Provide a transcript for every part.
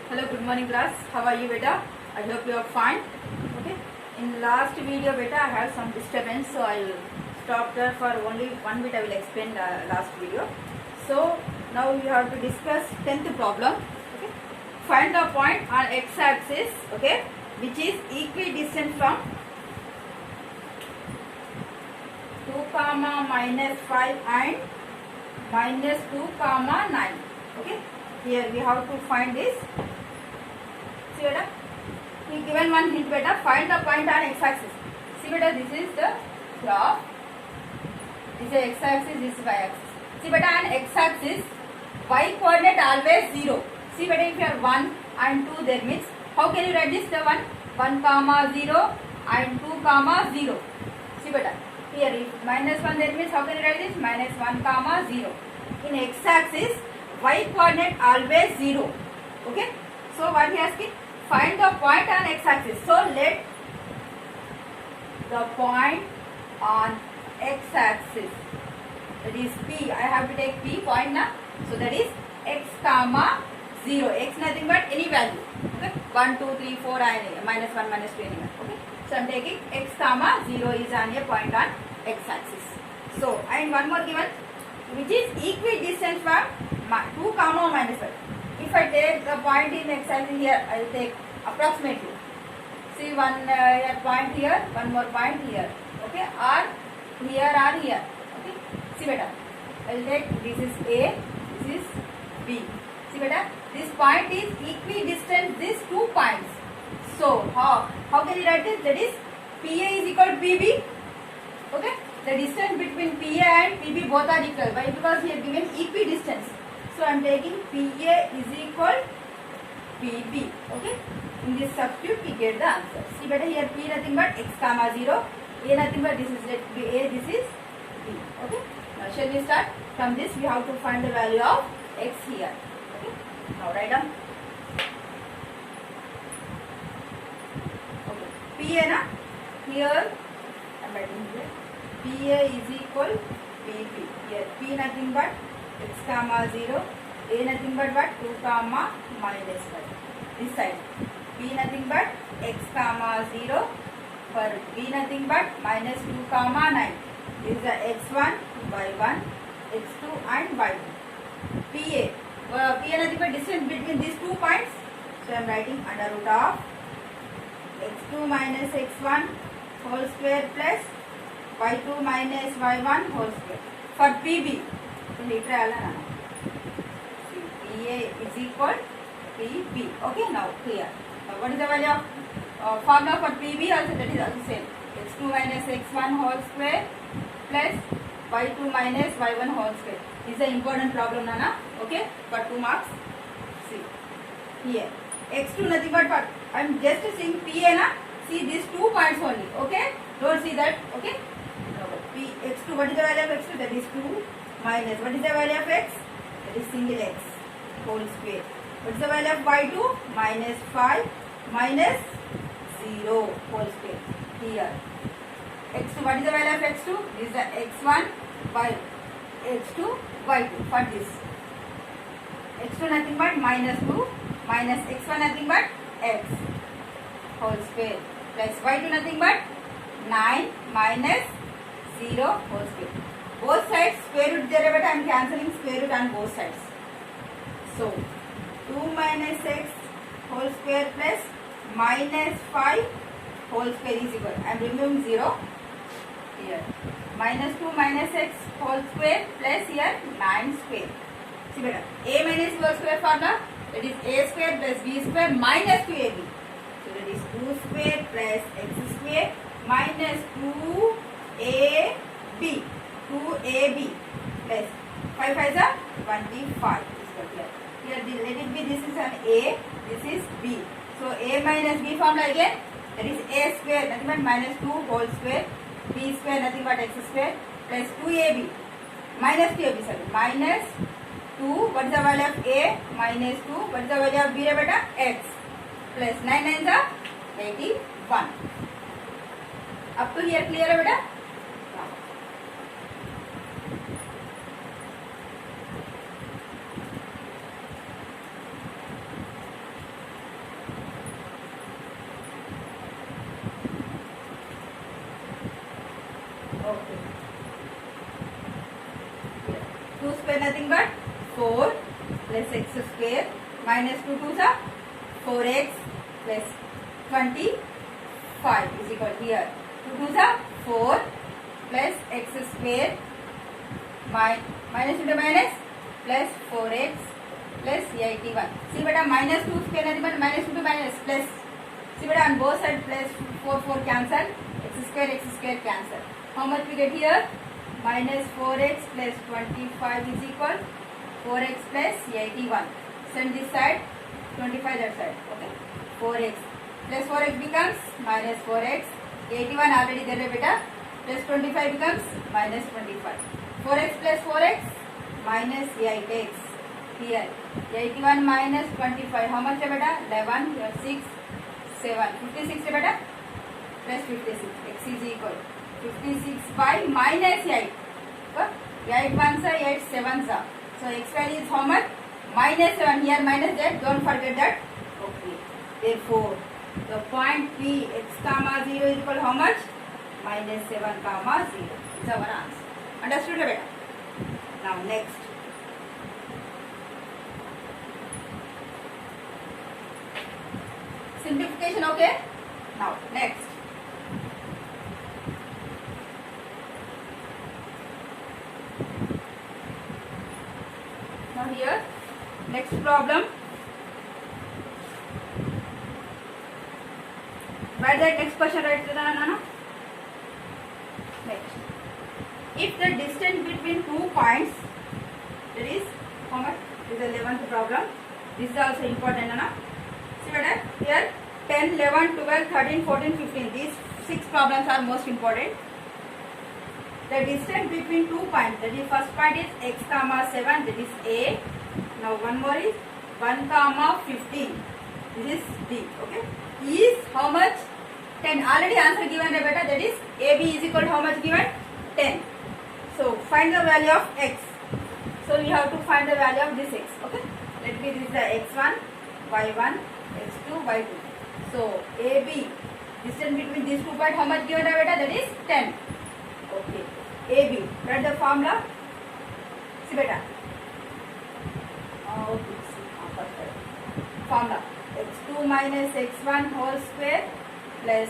Hello, good morning class. How are you beta? I hope you are fine. Okay. In last video beta I have some disturbance, so I will stop there for only one bit. I will explain the last video. So now we have to discuss 10th problem. Okay. Find the point on x-axis, okay, which is equidistant from 2 comma minus 5 and minus 2 comma 9. Okay. Here we have to find this. See beta, we given one hint beta, find the point on x-axis. See beta, this is the graph. This is x-axis, this is y-axis. See beta, on x-axis, y coordinate always 0. See beta, if you are 1 and 2, there means, how can you write this? The 1 comma 0 and 2 comma 0. See beta, here if minus 1, that means how can you write this? Minus 1 comma 0. In x-axis, y coordinate always 0. Okay. So what he asking? Find the point on x-axis. So let the point on x-axis, that is P. I have to take P point now. So that is x comma 0. X nothing but any value. Okay. 1, 2, 3, 4 and minus 1, minus 2 anyone. Okay. So I am taking x comma 0 is on a point on x-axis. So and one more given, which is equidistant from 2 comma minus 5. If I take the point in x-axis here, I will take approximately. See one point here, one more point here. Okay, or here or here. Okay, see beta. I will take this is A, this is B. See beta, this point is equidistant these 2 points. So how can you write this? That is PA is equal to PB. Okay, the distance between PA and PB both are equal. Why? Because here given equidistance. So I am taking PA is equal PB. Okay. In this substitute we get the answer. See better here P nothing but x comma 0. A nothing but this is A, this is B. Okay. Now shall we start? From this we have to find the value of x here. Okay. Now write down. Okay. PA na? Here I am writing here. PA is equal PB. Here P nothing but x comma 0, A nothing but what? 2 comma minus 5. This side. B nothing but x comma 0 for B nothing but minus 2 comma 9. This is the x1, y1, x2 and y2. PA. PA nothing but distance between these 2 points. So I am writing under root of x2 minus x1 whole square plus y2 minus y1 whole square. For PB. So later PA is equal PB. Okay, now clear. Now what is the value of formula for PB? Also that is also same. x2 minus x1 whole square plus y2 minus y1 whole square. This is an important problem, Nana. Okay, for 2 marks. See here x2 nothing but what? I am just seeing PA na. See these 2 points only. Okay, don't see that. Okay. P x2. What is the value of x2? That is 2. Minus, what is the value of x? That is single x whole square. What is the value of y2? Minus 5 minus 0 whole square. Here x2, what is the value of x2? This is the x1 by x2 y2 for this. x2 nothing but minus 2 minus x1 nothing but x whole square plus y2 nothing but 9 minus 0 whole square. Both sides square root derivative, I am cancelling square root on both sides. So 2 minus x whole square plus minus 5 whole square is equal. I am removing 0 here. Minus 2 minus x whole square plus here 9 square. See better. A minus b whole square formula, that is a square plus b square minus 2ab. So that is 2 square plus x square minus 2ab. 2ab plus 5 5 is 25. Here let it be, this is an A, this is B. So A minus B formula again, that is A square nothing but minus 2 whole square, B square nothing but x square plus 2ab minus 2ab, sorry, minus 2, what is the value of A? Minus 2, what is the value of B beta? X plus 9 9 is 81. Up to here clear beta? nothing but 4 plus x square minus 2 2 is 4x plus 25 is equal here 2 2 is 4 plus x square minus into minus plus 4x plus 81. See beta minus 2 square nothing but minus 2 to minus plus. See beta on both sides plus 4 cancel, x square cancel. How much we get here? Minus 4x plus 25 is equal 4x plus 81. Send this side, 25 that side. Okay. 4x plus 4x becomes minus 4x. 81 already there beta. Plus 25 becomes minus 25. 4x plus 4x minus 8x. Here 81 minus 25. How much beta? 11. Here 6, 7. 56 beta. Plus 56. X is equal 56 by minus 8. 8 ones are 8 sevens are. So x value is how much? Minus 7. Here minus that. Don't forget that. Okay. Therefore, the point P x comma 0 is equal to how much? Minus 7 comma 0. Is our answer. Understood beta? Now next. Simplification okay? Now next. Now here next problem. Write that next question right there, Nana. Next. If the distance between 2 points, that is how much? This is the 11th problem. This is also important, Nana. See what here 10, 11, 12, 13, 14, 15. These 6 problems are most important. The distance between 2 points, that is first point is x comma 7, that is A. Now one more is 1 comma 15. This is D. Okay. Is how much? 10. Already answer given beta, that is AB is equal to how much given? 10. So find the value of x. So we have to find the value of this x. Okay. Let me this is the x1, y1, x2, y2. So AB distance between these 2 points how much given beta? That is 10. Okay. AB. Write the formula. See beta. Formula x2 minus x1 whole square plus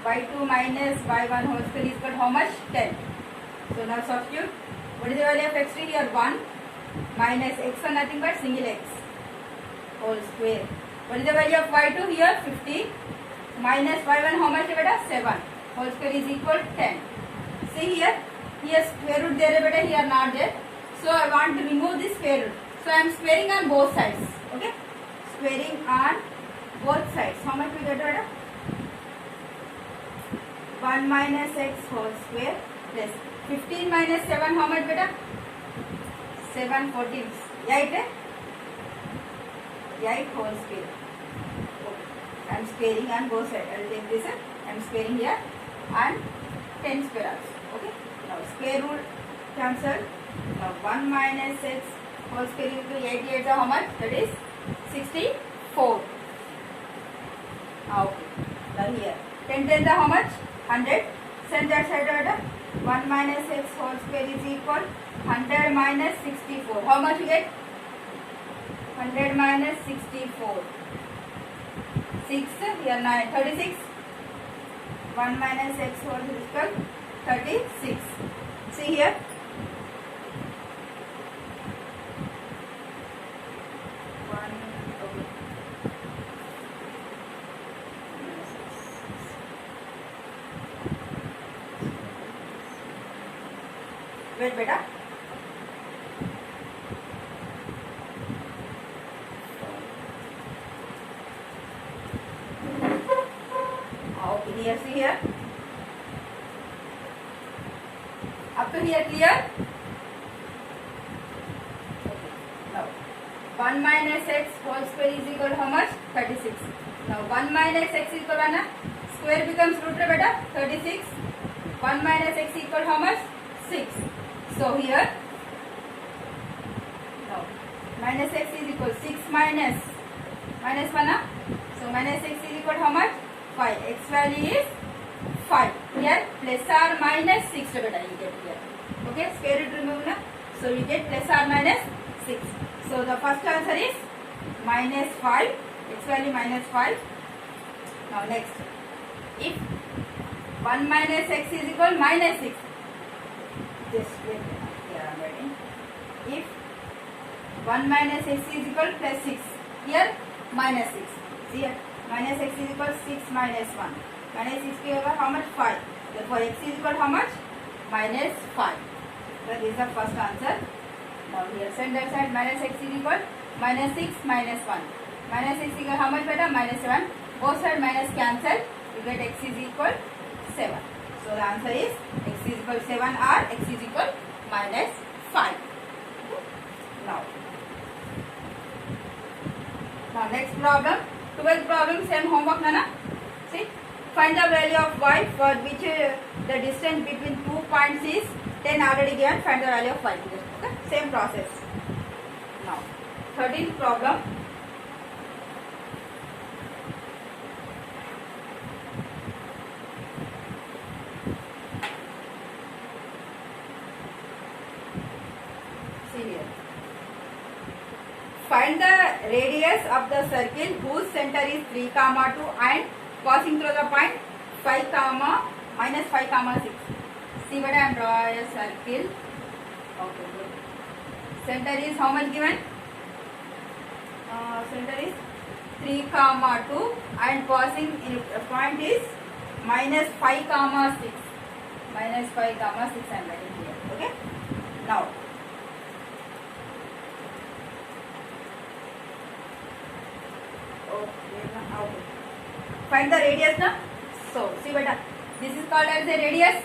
y2 minus y1 whole square is equal to how much? 10. So now substitute. What is the value of x3 here? 1 minus x1 nothing but single x whole square. What is the value of y2 here? 50 minus y1 how much beta? 7 whole square is equal to 10. See here square root there beta, here not there. So I want to remove this square root. So I am squaring on both sides. Okay. Squaring on both sides. How much we get beta? 1 minus x whole square plus 15 minus 7 how much beta? 7 14. 8 whole square. Okay. I am squaring on both sides. I will take this. I am squaring here and 10 square also. Okay. Now square root cancel. Now 1 minus x whole square into 88 how much? That is 64. Okay. Now here 10 10 how much? 100. Send that side order. 1 minus x whole square is equal 100 minus 64. How much you get? 100 minus 64. 6 here 9 36. 1 minus x whole is equal 36. See here. Wait beta. Okay, here see here. Up to here clear? Okay. Now 1 minus x whole square is equal to how much? 36. Now 1 minus x is equal to na? Square becomes root beta 36. 1 minus x equal to how much? 6. So here, now minus x is equal to 6 minus 1. So minus x is equal to how much? 5. X value is 5. Here plus or minus 6 beta you get here. Okay, square root remove na. So we get plus or minus 6. So the first answer is minus 5. X value minus 5. Now next, if 1 minus x is equal minus 6. Just wait, here I am writing. If 1 minus x is equal plus 6. Here minus 6. See here, minus x is equal 6 minus 1. Minus 6 over how much? 5. Therefore x is equal how much? Minus 5. That is the first answer. Now here center side minus x is equal minus 6 minus 1. Minus 6 equal how much better? Minus 7. Both side minus cancel. You get x is equal 7. So the answer is x is equal 7 or x is equal minus 5. Now next problem. 12th problem, same homework, Nana. See, find the value of y for which the distance between 2 points is 10 already given. Find the value of y. Okay, same process. Now 13th problem. See here. Find the radius of the circle whose center is 3, 2 and passing through the point 5, minus 5, 6. See what I am drawing a circle. Okay, good. Center is how much given? Center is 3, 2 and passing in point is minus 5, 6. Minus 5, 6 I am writing here. Okay. Now. Find the radius now. So see beta, this is called as a radius.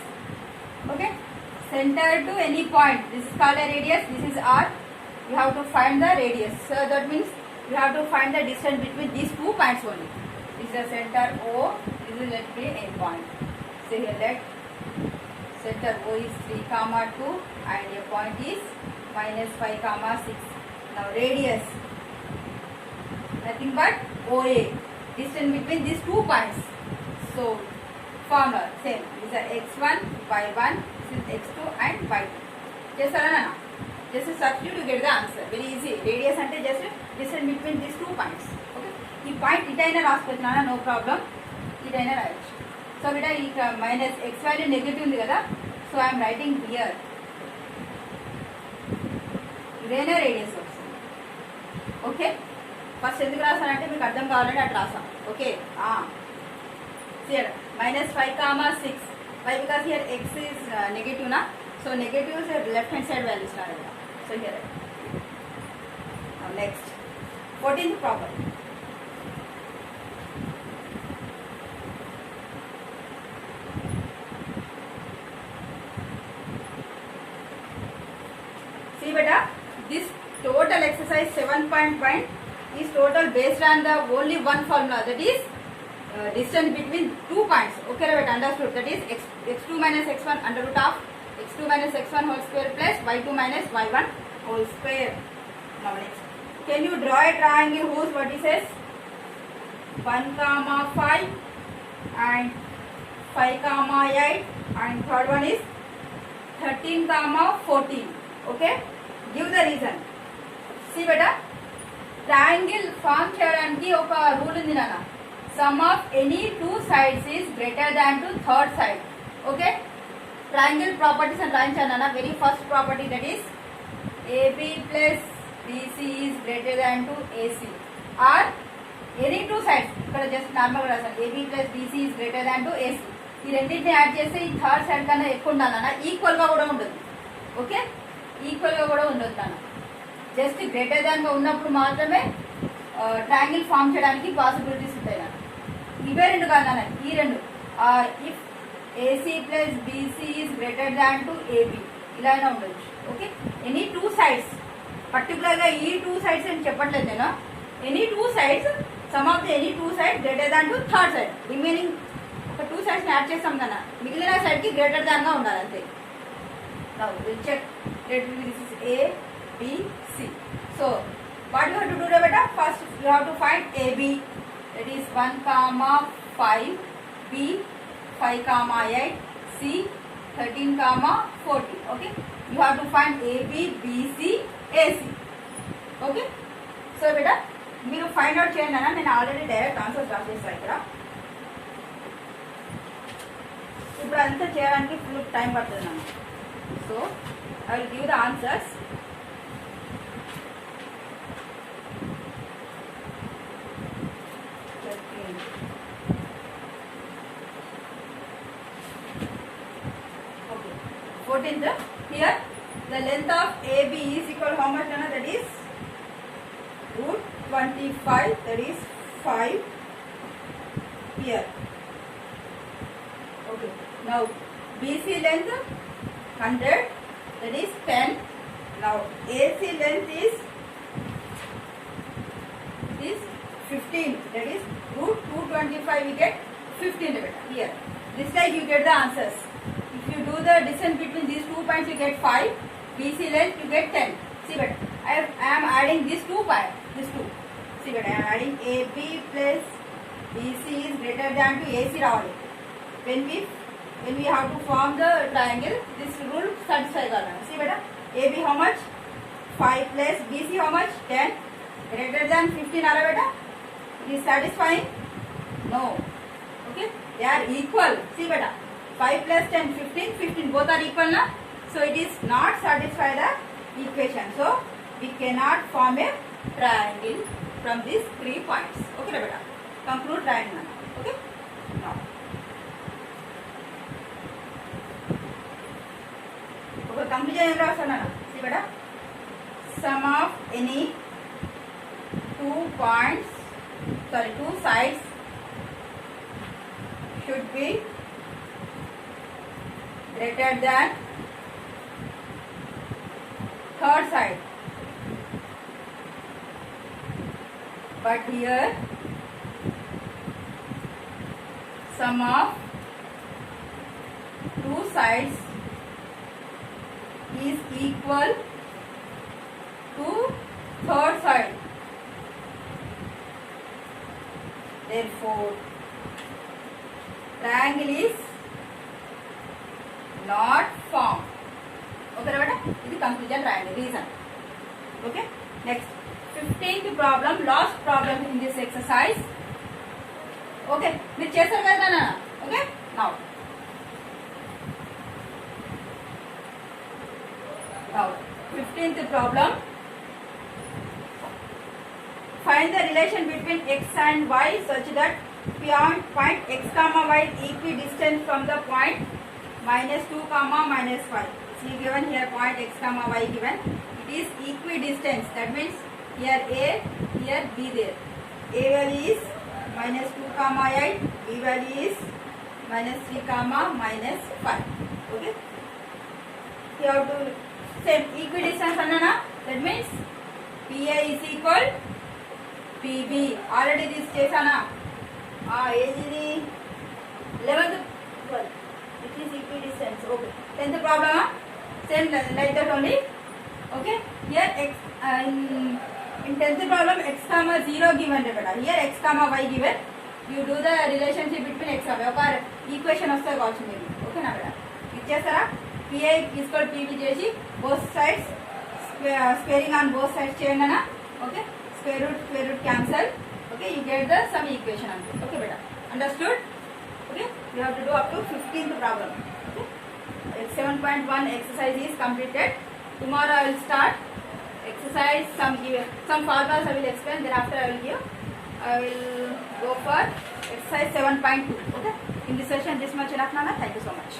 Okay, center to any point, this is called a radius. This is R. You have to find the radius. So that means you have to find the distance between these 2 points only. This is the center O. This is let be a point. So here let center O is 3, 2 and a point is minus 5, 6. Now radius, nothing but OA. Distance between these 2 points. So formula same. These are x1, y1, this is x2 and y2. Just Alana. Just substitute, you get the answer. Very easy. Radius ante just distance between these 2 points. Okay. This point itaina raskotnana, no problem. Itaina right. So beta minus x value negative undi kada. So I am writing here. Idaina radius also. Okay. First ఎందుకు రాసానంటే మీకు అర్థం కావాలంటే అట్లా రాసాం. Okay, minus 5, 6. Why? Because here x is negative na, so negative is left hand side values na. So here. Now next, 14th problem. See beta, this total exercise 7.1 is total based on the only one formula, that is distance between 2 points. Okay, right, understood. That is x2 minus x1 under root of x2 minus x1 whole square plus y2 minus y1 whole square. Now next, can you draw a triangle whose vertices 1, 5 and 5, 8 and third one is 13, 14. Okay, give the reason. See beta, triangle form చేయడానికి ఒక rule ఉంది నాన్న. Sum of any 2 sides is greater than to third side. Okay, triangle properties అని రాయించాను నాన్న. Very first property, that is AB plus BC is greater than to AC or any 2 sides. ఇక్కడ just నార్మల్గా రాశాను, AB plus BC is greater than to AC. ఈ రెండింటిని add చేస్తే ఈ థర్డ్ సైడ్ కన్నా ఎక్కువ ఉండాలి నాన్న. ఈక్వల్గా కూడా ఉండదు. ఓకే, ఈక్వల్గా కూడా ఉండదు నాన్న. జస్ట్ గ్రేటర్ దాన్ గా ఉన్నప్పుడు మాత్రమే ట్రయాంగిల్ ఫామ్ చేయడానికి పాసిబిలిటీస్ ఉంటాయి నాకు. ఇవే రెండు కాదు నాన్న, ఈ రెండు. If AC plus BC is greater than to AB, ఇలా అయినా ఉండొచ్చు. ఓకే, ఎనీ 2 sides, పర్టికులర్గా ఈ 2 sides అని చెప్పట్లేదు నేను. Any 2 sides, some of the any 2 sides greater than to third side. Remaining ఒక 2 sides యాడ్ చేస్తాం కదా, మిగిలిన సైడ్ కి గ్రేటర్ దాన్ గా ఉండాలి అంతే. Now we'll check. This is A, B, C. So what you have to do beta? First you have to find AB, that is 1, 5, B 5, 8, C 13, 40. Okay, you have to find AB, BC, AC. Okay? So beta, మీరు find out చేయండి అన్న. నేను already direct answers రాసేస్తాను ఇక్కడ. ఇప్పుడు అంతా చేయడానికి full time పడుతుంది అన్న. So I will give the answers. Okay. 14th. Here the length of AB is equal to how much? That is root 25. That is 5 here. Okay. Now BC length 100. That is 10. Now AC length is 15. That is root 225. We get 15 here. This time you get the answers. If you do the distance between these 2 points, you get 5. BC length you get 10. See better. I am adding these 2 points. These 2. See better. I am adding AB plus BC is greater than to AC रावली. When we have to form the triangle, this rule satisfies करना. See better. AB how much? 5 plus BC how much? 10. Greater than 15 आ रहा बेटा. It is satisfying? No. Okay. They are equal. See better. 5 plus 10, 15, 15 both are equal na. So it is not satisfy the equation. So we cannot form a triangle from these 3 points. Okay na beta. Conclude triangle. Okay. Now. Okay, conclusion em rasana. See beta. Sum of any 2 sides should be greater than third side. But here sum of 2 sides is equal to third side. Therefore, triangle is not formed. Okay, beta? This is conclusion triangle. Reason. Okay. Next, 15th problem, last problem in this exercise. Okay. మీరు చేశారు కదా నాన్న. Okay. Now 15th problem. Find the relation between x and y such that point x comma y is equidistant from the point minus 2 comma minus 5. See given here point x comma y given. It is equidistant. That means here A, here B there. A value is minus 2 comma 8. B value is minus 3 comma minus 5. Okay. You have to same equidistance anna. That means PA is equal PB. Already this chesana. Age is 11th. It is equidistant. Okay. 10th problem. Same like that only. Okay. Here x in 10th problem x comma 0 given. Here x comma y given. You do the relationship between x and y. Okay. Equation of the gauge maybe. Okay na beta. Ichesara. PA is equal PB చేసి both sides squaring on both sides చేయండి అన్న. Okay. Square root cancel. Okay. You get the some equation. Okay beta. Understood? Okay. You have to do up to 15th problem. Okay. 7.1 exercise is completed. Tomorrow I will start exercise some formulas I will explain. Thereafter I will go for exercise 7.2. Okay. In this session this much enough, Nana. Thank you so much.